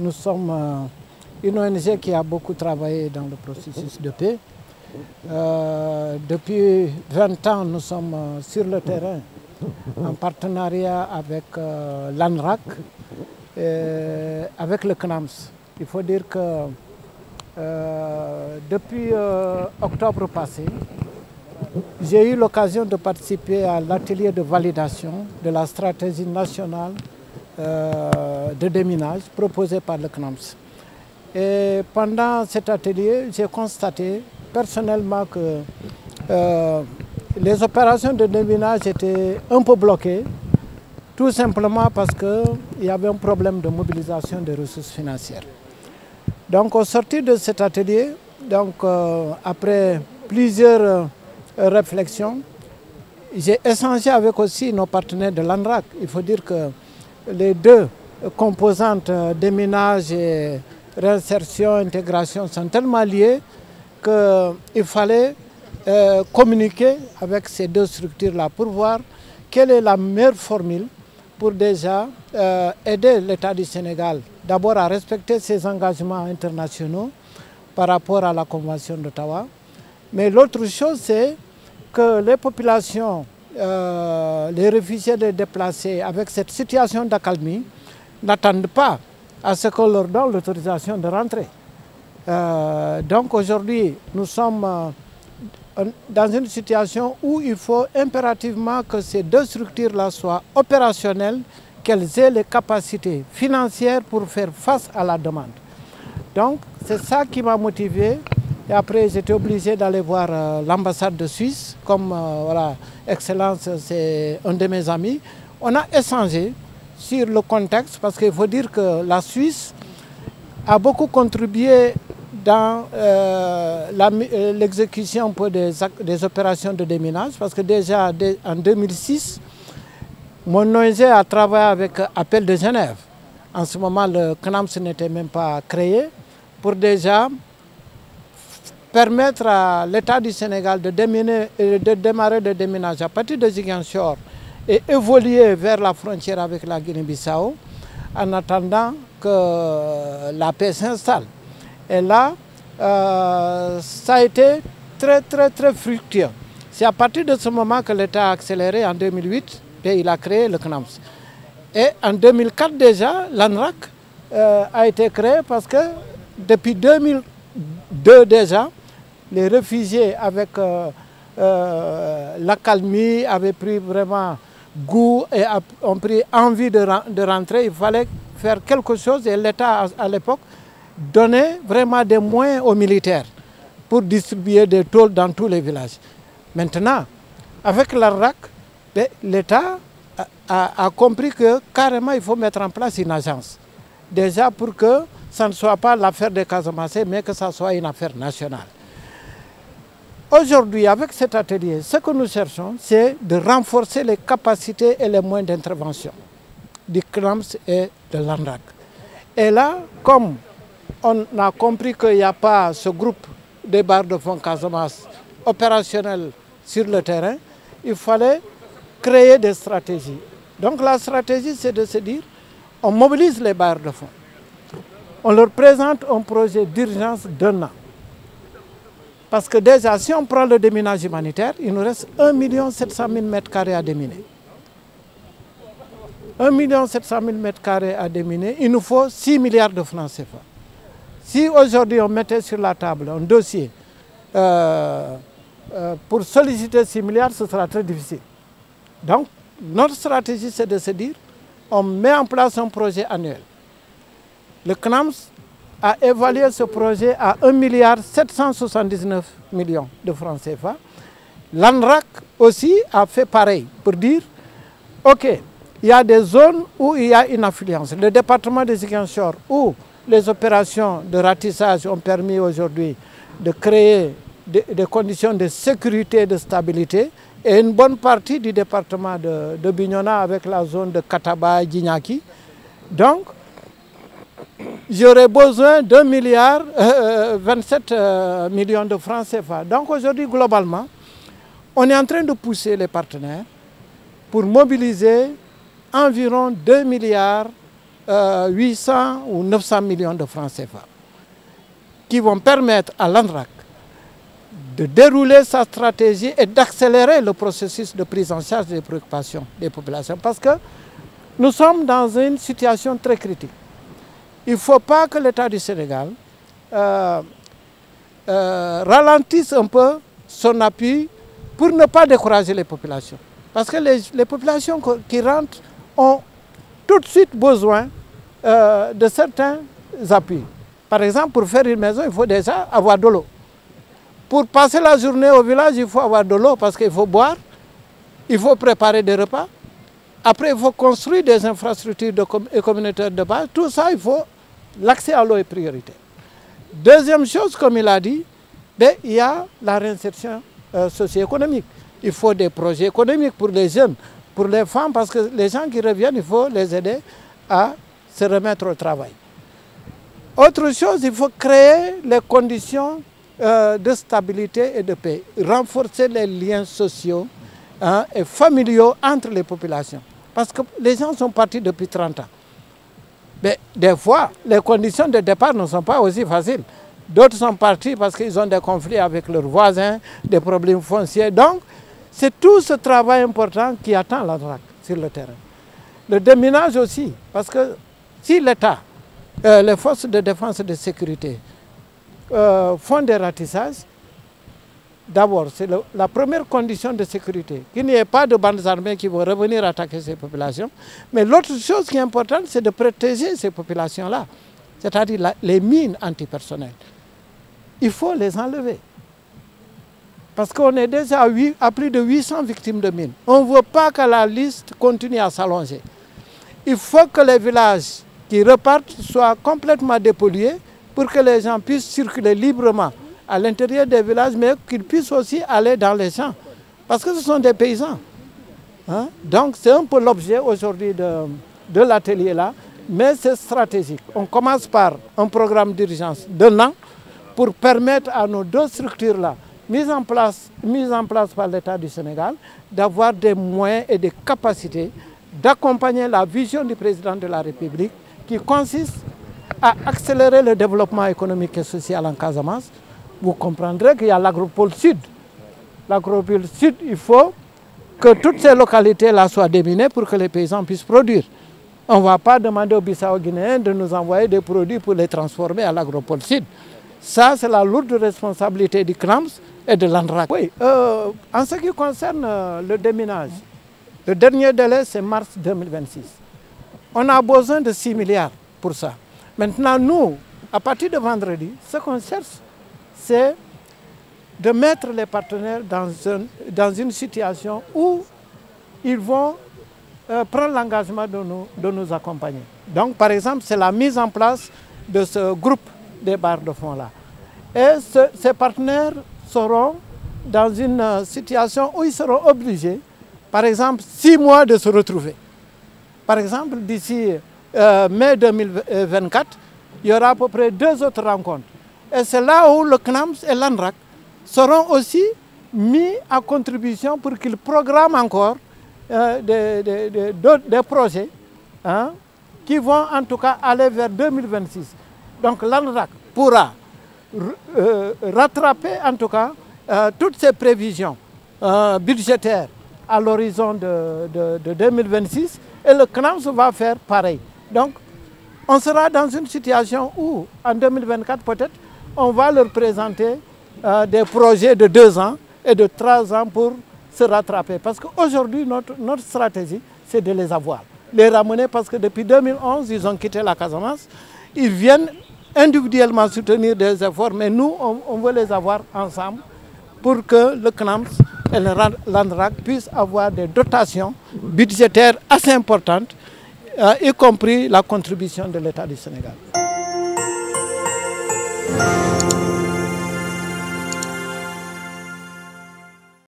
nous sommes une ONG qui a beaucoup travaillé dans le processus de paix. Depuis 20 ans, nous sommes sur le terrain en partenariat avec l'ANRAC et avec le CNAMS. Il faut dire que depuis octobre passé, j'ai eu l'occasion de participer à l'atelier de validation de la stratégie nationale de déminage proposée par le CNAMS. Et pendant cet atelier, j'ai constaté personnellement que les opérations de déminage étaient un peu bloquées, tout simplement parce qu'il y avait un problème de mobilisation des ressources financières. Donc au sortir de cet atelier, après plusieurs réflexions, j'ai échangé avec aussi nos partenaires de l'ANRAC. Il faut dire que les deux composantes déminage et réinsertion, intégration sont tellement liées qu'il fallait communiquer avec ces deux structures-là pour voir quelle est la meilleure formule pour déjà aider l'État du Sénégal d'abord à respecter ses engagements internationaux par rapport à la Convention d'Ottawa. Mais l'autre chose, c'est que les populations, les réfugiés, les déplacés, avec cette situation d'accalmie, n'attendent pas à ce qu'on leur donne l'autorisation de rentrer. Donc aujourd'hui, nous sommes dans une situation où il faut impérativement que ces deux structures-là soient opérationnelles, qu'elles aient les capacités financières pour faire face à la demande. Donc c'est ça qui m'a motivé. Et après, j'étais obligé d'aller voir l'ambassade de Suisse, comme voilà, Excellence, c'est un de mes amis. On a échangé sur le contexte, parce qu'il faut dire que la Suisse a beaucoup contribué dans l'exécution des opérations de déminage, parce que déjà en 2006, mon ONG a travaillé avec Appel de Genève. En ce moment, le CNAMS n'était même pas créé, pour déjà permettre à l'État du Sénégal de démarrer le déminage à partir de Ziguinchor et évoluer vers la frontière avec la Guinée-Bissau en attendant que la paix s'installe. Et là, ça a été très fructueux. C'est à partir de ce moment que l'État a accéléré en 2008 et il a créé le CNAMS. Et en 2004 déjà, l'ANRAC a été créé parce que depuis 2002 déjà, les réfugiés avec l'accalmie avaient pris vraiment goût et ont pris envie de rentrer. Il fallait faire quelque chose et l'État à l'époque donnait vraiment des moyens aux militaires pour distribuer des tôles dans tous les villages. Maintenant, avec l'ANRAC, l'État a compris que carrément il faut mettre en place une agence. Déjà pour que ça ne soit pas l'affaire des Casamançais, mais que ça soit une affaire nationale. Aujourd'hui, avec cet atelier, ce que nous cherchons, c'est de renforcer les capacités et les moyens d'intervention du CNAMS et de l'ANRAC. Et là, comme on a compris qu'il n'y a pas ce groupe des barres de fonds Casamance opérationnel sur le terrain, il fallait créer des stratégies. Donc la stratégie, c'est de se dire, on mobilise les barres de fonds. On leur présente un projet d'urgence d'1 an. Parce que déjà, si on prend le déminage humanitaire, il nous reste 1 700 000 m² à déminer. 1 700 000 m² à déminer, il nous faut 6 milliards de francs CFA. Si aujourd'hui on mettait sur la table un dossier pour solliciter 6 milliards, ce sera très difficile. Donc, notre stratégie, c'est de se dire, on met en place un projet annuel. Le CNAMS a évalué ce projet à 1 779 millions de francs CFA. L'ANRAC aussi a fait pareil pour dire, ok, il y a des zones où il y a une affluence. Le département de Ziguinchor, où les opérations de ratissage ont permis aujourd'hui de créer des conditions de sécurité et de stabilité, et une bonne partie du département de Bignona avec la zone de Kataba et Djignaki. Donc, j'aurais besoin d'1 milliard 27 millions de francs CFA. Donc aujourd'hui, globalement, on est en train de pousser les partenaires pour mobiliser environ 2 milliards 800 ou 900 millions de francs CFA qui vont permettre à l'ANRAC de dérouler sa stratégie et d'accélérer le processus de prise en charge des préoccupations des populations. Parce que nous sommes dans une situation très critique. Il ne faut pas que l'État du Sénégal ralentisse un peu son appui pour ne pas décourager les populations. Parce que les populations qui rentrent ont tout de suite besoin de certains appuis. Par exemple, pour faire une maison, il faut déjà avoir de l'eau. Pour passer la journée au village, il faut avoir de l'eau parce qu'il faut boire, il faut préparer des repas. Après, il faut construire des infrastructures communautaires de base. Tout ça, l'accès à l'eau est prioritaire. Deuxième chose, comme il a dit, il y a la réinsertion socio-économique. Il faut des projets économiques pour les jeunes, pour les femmes, parce que les gens qui reviennent, il faut les aider à se remettre au travail. Autre chose, il faut créer les conditions de stabilité et de paix, renforcer les liens sociaux et familiaux entre les populations. Parce que les gens sont partis depuis 30 ans. Mais des fois, les conditions de départ ne sont pas aussi faciles. D'autres sont partis parce qu'ils ont des conflits avec leurs voisins, des problèmes fonciers. Donc, c'est tout ce travail important qui attend l'ANRAC sur le terrain. Le déminage aussi, parce que si l'État, les forces de défense et de sécurité font des ratissages, d'abord, c'est la première condition de sécurité, qu'il n'y ait pas de bandes armées qui vont revenir attaquer ces populations. Mais l'autre chose qui est importante, c'est de protéger ces populations-là, c'est-à-dire les mines antipersonnelles. Il faut les enlever. Parce qu'on est déjà à plus de 800 victimes de mines. On ne veut pas que la liste continue à s'allonger. Il faut que les villages qui repartent soient complètement dépollués pour que les gens puissent circuler librement à l'intérieur des villages, mais qu'ils puissent aussi aller dans les champs. Parce que ce sont des paysans. Hein? Donc c'est un peu l'objet aujourd'hui de l'atelier là, mais c'est stratégique. On commence par un programme d'urgence d'un an pour permettre à nos deux structures-là, mises en place par l'État du Sénégal, d'avoir des moyens et des capacités d'accompagner la vision du président de la République qui consiste à accélérer le développement économique et social en Casamance. Vous comprendrez qu'il y a l'agropole sud. L'agropole sud, il faut que toutes ces localités-là soient déminées pour que les paysans puissent produire. On ne va pas demander aux Bissau-Guinéens de nous envoyer des produits pour les transformer à l'agropole sud. Ça, c'est la lourde responsabilité du CNAMS et de l'ANRAC. Oui, en ce qui concerne le déminage, le dernier délai, c'est mars 2026. On a besoin de 6 milliards pour ça. Maintenant, nous, à partir de vendredi, ce qu'on cherche, c'est de mettre les partenaires dans une situation où ils vont prendre l'engagement de nous accompagner. Donc, par exemple, c'est la mise en place de ce groupe des barres de fonds-là. Et ces partenaires seront dans une situation où ils seront obligés, par exemple, 6 mois de se retrouver. Par exemple, d'ici mai 2024, il y aura à peu près 2 autres rencontres. Et c'est là où le CNAMS et l'ANRAC seront aussi mis à contribution pour qu'ils programment encore des projets qui vont en tout cas aller vers 2026. Donc l'ANRAC pourra rattraper en tout cas toutes ces prévisions budgétaires à l'horizon de 2026 et le CNAMS va faire pareil. Donc on sera dans une situation où en 2024 peut-être on va leur présenter des projets de 2 ans et de 3 ans pour se rattraper. Parce qu'aujourd'hui, notre stratégie, c'est de les avoir. Les ramener parce que depuis 2011, ils ont quitté la Casamance. Ils viennent individuellement soutenir des efforts, mais nous, on veut les avoir ensemble pour que le CNAMS et l'ANRAC puissent avoir des dotations budgétaires assez importantes, y compris la contribution de l'État du Sénégal.